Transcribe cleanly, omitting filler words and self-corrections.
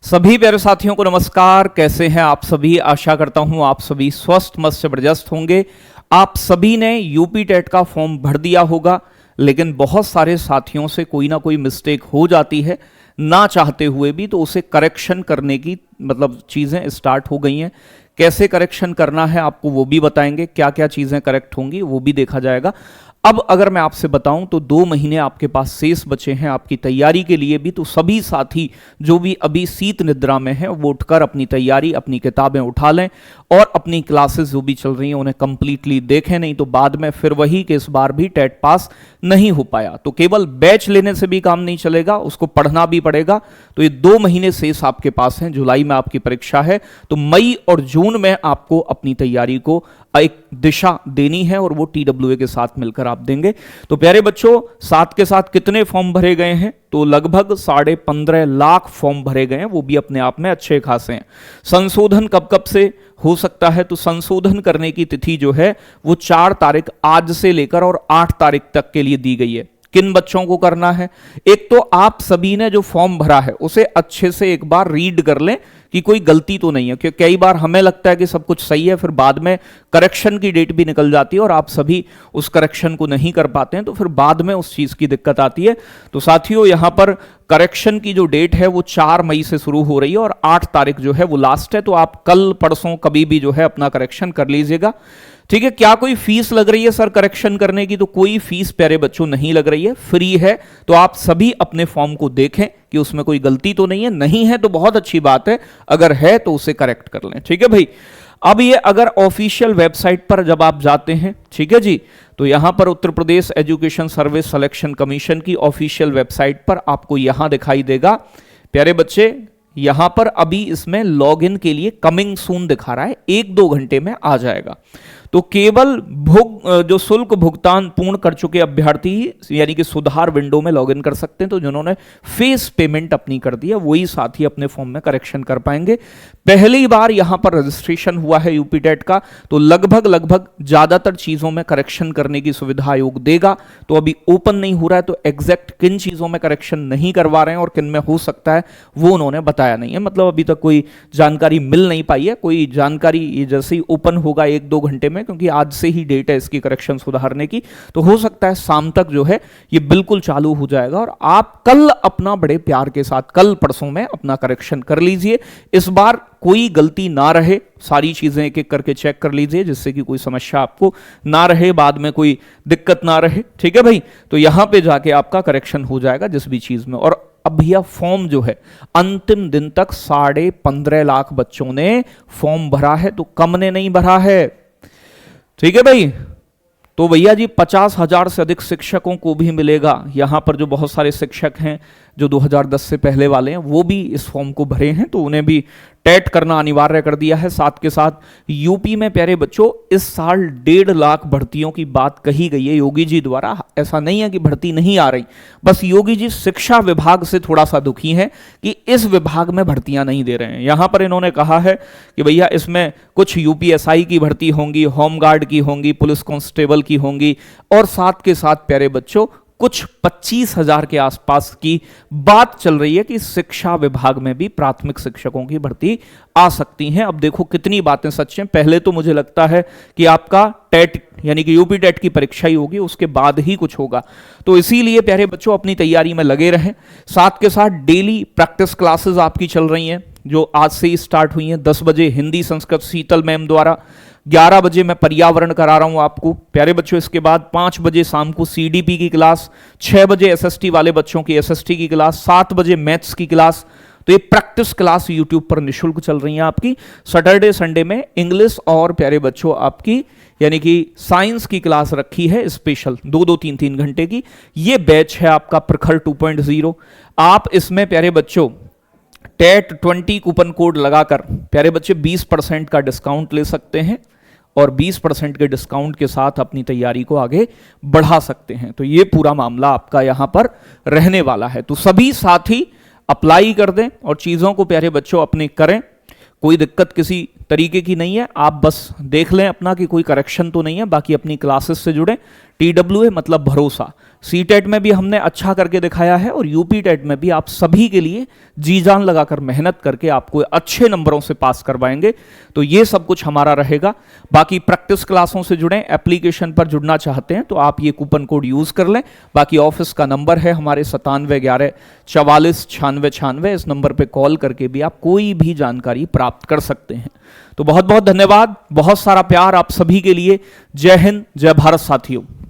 सभी प्यारे साथियों को नमस्कार। कैसे हैं आप सभी? आशा करता हूं आप सभी स्वस्थ मस्त जबरदस्त होंगे। आप सभी ने यूपी टेट का फॉर्म भर दिया होगा, लेकिन बहुत सारे साथियों से कोई ना कोई मिस्टेक हो जाती है ना चाहते हुए भी, तो उसे करेक्शन करने की चीज़ें स्टार्ट हो गई हैं। कैसे करेक्शन करना है आपको वो भी बताएंगे, क्या क्या चीज़ें करेक्ट होंगी वो भी देखा जाएगा। अब अगर मैं आपसे बताऊं तो 2 महीने आपके पास शेष बचे हैं आपकी तैयारी के लिए भी, तो सभी साथी जो भी अभी शीत निद्रा में हैं वो उठकर अपनी तैयारी, अपनी किताबें उठा लें और अपनी क्लासेस जो भी चल रही हैं उन्हें कंप्लीटली देखें, नहीं तो बाद में फिर वही कि इस बार भी टेट पास नहीं हो पाया। तो केवल बैच लेने से भी काम नहीं चलेगा, उसको पढ़ना भी पड़ेगा। तो ये 2 महीने शेष आपके पास हैं। जुलाई में आपकी परीक्षा है, तो मई और जून में आपको अपनी तैयारी को एक दिशा देनी है और वो TWA के साथ मिलकर आप देंगे। तो प्यारे बच्चों, साथ के साथ कितने फॉर्म भरे गए हैं? तो लगभग 15.5 लाख फॉर्म भरे गए हैं, वो भी अपने आप में अच्छे खासे हैं। संशोधन कब कब से हो सकता है? तो संशोधन करने की तिथि जो है वो 4 तारीख आज से लेकर और 8 तारीख तक के लिए दी गई है। किन बच्चों को करना है? एक तो आप सभी ने जो फॉर्म भरा है उसे अच्छे से एक बार रीड कर लें कि कोई गलती तो नहीं है, क्योंकि कई बार हमें लगता है कि सब कुछ सही है, फिर बाद में करेक्शन की डेट भी निकल जाती है और आप सभी उस करेक्शन को नहीं कर पाते हैं, तो फिर बाद में उस चीज़ की दिक्कत आती है। तो साथियों, यहाँ पर करेक्शन की जो डेट है वो 4 मई से शुरू हो रही है और 8 तारीख जो है वो लास्ट है। तो आप कल परसों कभी भी जो है अपना करेक्शन कर लीजिएगा, ठीक है। क्या कोई फीस लग रही है सर करेक्शन करने की? तो कोई फीस प्यारे बच्चों नहीं लग रही है, फ्री है। तो आप सभी अपने फॉर्म को देखें कि उसमें कोई गलती तो नहीं है। नहीं है तो बहुत अच्छी बात है, अगर है तो उसे करेक्ट कर लें, ठीक है भाई। अब ये अगर ऑफिशियल वेबसाइट पर जब आप जाते हैं, ठीक है जी, तो यहां पर Uttar Pradesh education service selection commission की ऑफिशियल वेबसाइट पर आपको यहां दिखाई देगा प्यारे बच्चे, यहां पर अभी इसमें लॉगिन के लिए कमिंग सून दिखा रहा है, 1-2 घंटे में आ जाएगा। तो केवल जो शुल्क भुगतान पूर्ण कर चुके अभ्यर्थी यानी कि सुधार विंडो में लॉगिन कर सकते हैं। तो जिन्होंने फेस पेमेंट अपनी कर दी है वही साथी अपने फॉर्म में करेक्शन कर पाएंगे। पहली बार यहां पर रजिस्ट्रेशन हुआ है यूपी टेट का, तो लगभग ज्यादातर चीजों में करेक्शन करने की सुविधा आयोग देगा। तो अभी ओपन नहीं हो रहा है, तो एग्जैक्ट किन चीजों में करेक्शन नहीं करवा रहे हैं और किन में हो सकता है वो उन्होंने बताया नहीं है। मतलब अभी तक कोई जानकारी मिल नहीं पाई है। कोई जानकारी जैसे ही ओपन होगा 1-2 घंटे में, क्योंकि आज से ही डेट है इसकी करेक्शन सुधारने की, तो हो सकता है शाम तक जो है ये बिल्कुल चालू हो जाएगा और आप कल अपना बड़े प्यार के साथ कल परसों में अपना करेक्शन कर लीजिए। इस बार कोई गलती ना रहे, सारी चीजें एक एक करके चेक कर लीजिए जिससे कि कोई समस्या आपको ना रहे, बाद में कोई दिक्कत ना रहे, ठीक है भाई। तो यहां पे जाके आपका करेक्शन हो जाएगा जिस भी चीज में। और अब भैया फॉर्म जो है अंतिम दिन तक 15.5 लाख बच्चों ने फॉर्म भरा है, तो कम ने नहीं भरा है, ठीक है भाई। तो भैया जी 50,000 से अधिक शिक्षकों को भी मिलेगा। यहां पर जो बहुत सारे शिक्षक हैं जो 2010 से पहले वाले हैं वो भी इस फॉर्म को भरे हैं, तो उन्हें भी टेट करना अनिवार्य कर दिया है। साथ के साथ यूपी में प्यारे बच्चों इस साल 1.5 लाख भर्तियों की बात कही गई है योगी जी द्वारा। ऐसा नहीं है कि भर्ती नहीं आ रही, बस योगी जी शिक्षा विभाग से थोड़ा सा दुखी हैं कि इस विभाग में भर्तियां नहीं दे रहे हैं। यहां पर इन्होंने कहा है कि भैया इसमें कुछ UPSI की भर्ती होंगी, होमगार्ड की होंगी, पुलिस कांस्टेबल की होंगी, और साथ के साथ प्यारे बच्चों कुछ 25,000 के आसपास की बात चल रही है कि शिक्षा विभाग में भी प्राथमिक शिक्षकों की भर्ती आ सकती है। अब देखो कितनी बातें सच हैं। पहले तो मुझे लगता है कि आपका टेट यानी कि यूपी टेट की परीक्षा ही होगी, उसके बाद ही कुछ होगा। तो इसीलिए प्यारे बच्चों अपनी तैयारी में लगे रहें। साथ के साथ डेली प्रैक्टिस क्लासेस आपकी चल रही हैं जो आज से ही स्टार्ट हुई हैं। 10 बजे हिंदी संस्कृत शीतल मैम द्वारा, 11 बजे मैं पर्यावरण करा रहा हूं आपको प्यारे बच्चों। इसके बाद 5 बजे शाम को CDP की क्लास, 6 बजे SST वाले बच्चों की SST की क्लास, 7 बजे मैथ्स की क्लास। तो ये प्रैक्टिस क्लास यूट्यूब पर निःशुल्क चल रही हैं आपकी। सैटरडे संडे में इंग्लिश और प्यारे बच्चों आपकी यानी कि साइंस की क्लास रखी है स्पेशल 2-2, 3-3 घंटे की। ये बैच है आपका प्रखर 2.0। आप इसमें प्यारे बच्चों टेट 20 कूपन कोड लगाकर प्यारे बच्चे 20% का डिस्काउंट ले सकते हैं और 20% के डिस्काउंट के साथ अपनी तैयारी को आगे बढ़ा सकते हैं। तो ये पूरा मामला आपका यहां पर रहने वाला है। तो सभी साथी अप्लाई कर दें और चीजों को प्यारे बच्चों अपने करें। कोई दिक्कत किसी तरीके की नहीं है, आप बस देख लें अपना कि कोई करेक्शन तो नहीं है। बाकी अपनी क्लासेस से जुड़ें। TWA मतलब भरोसा, सीटेट में भी हमने अच्छा करके दिखाया है और यूपी टेट में भी आप सभी के लिए जी जान लगाकर मेहनत करके आपको अच्छे नंबरों से पास करवाएंगे। तो ये सब कुछ हमारा रहेगा। बाकी प्रैक्टिस क्लासों से जुड़े, एप्लीकेशन पर जुड़ना चाहते हैं तो आप ये कूपन कोड यूज कर लें। बाकी ऑफिस का नंबर है हमारे 9711449696। इस नंबर पे कॉल करके भी आप कोई भी जानकारी प्राप्त कर सकते हैं। तो बहुत बहुत धन्यवाद, बहुत सारा प्यार आप सभी के लिए। जय हिंद, जय भारत साथियों।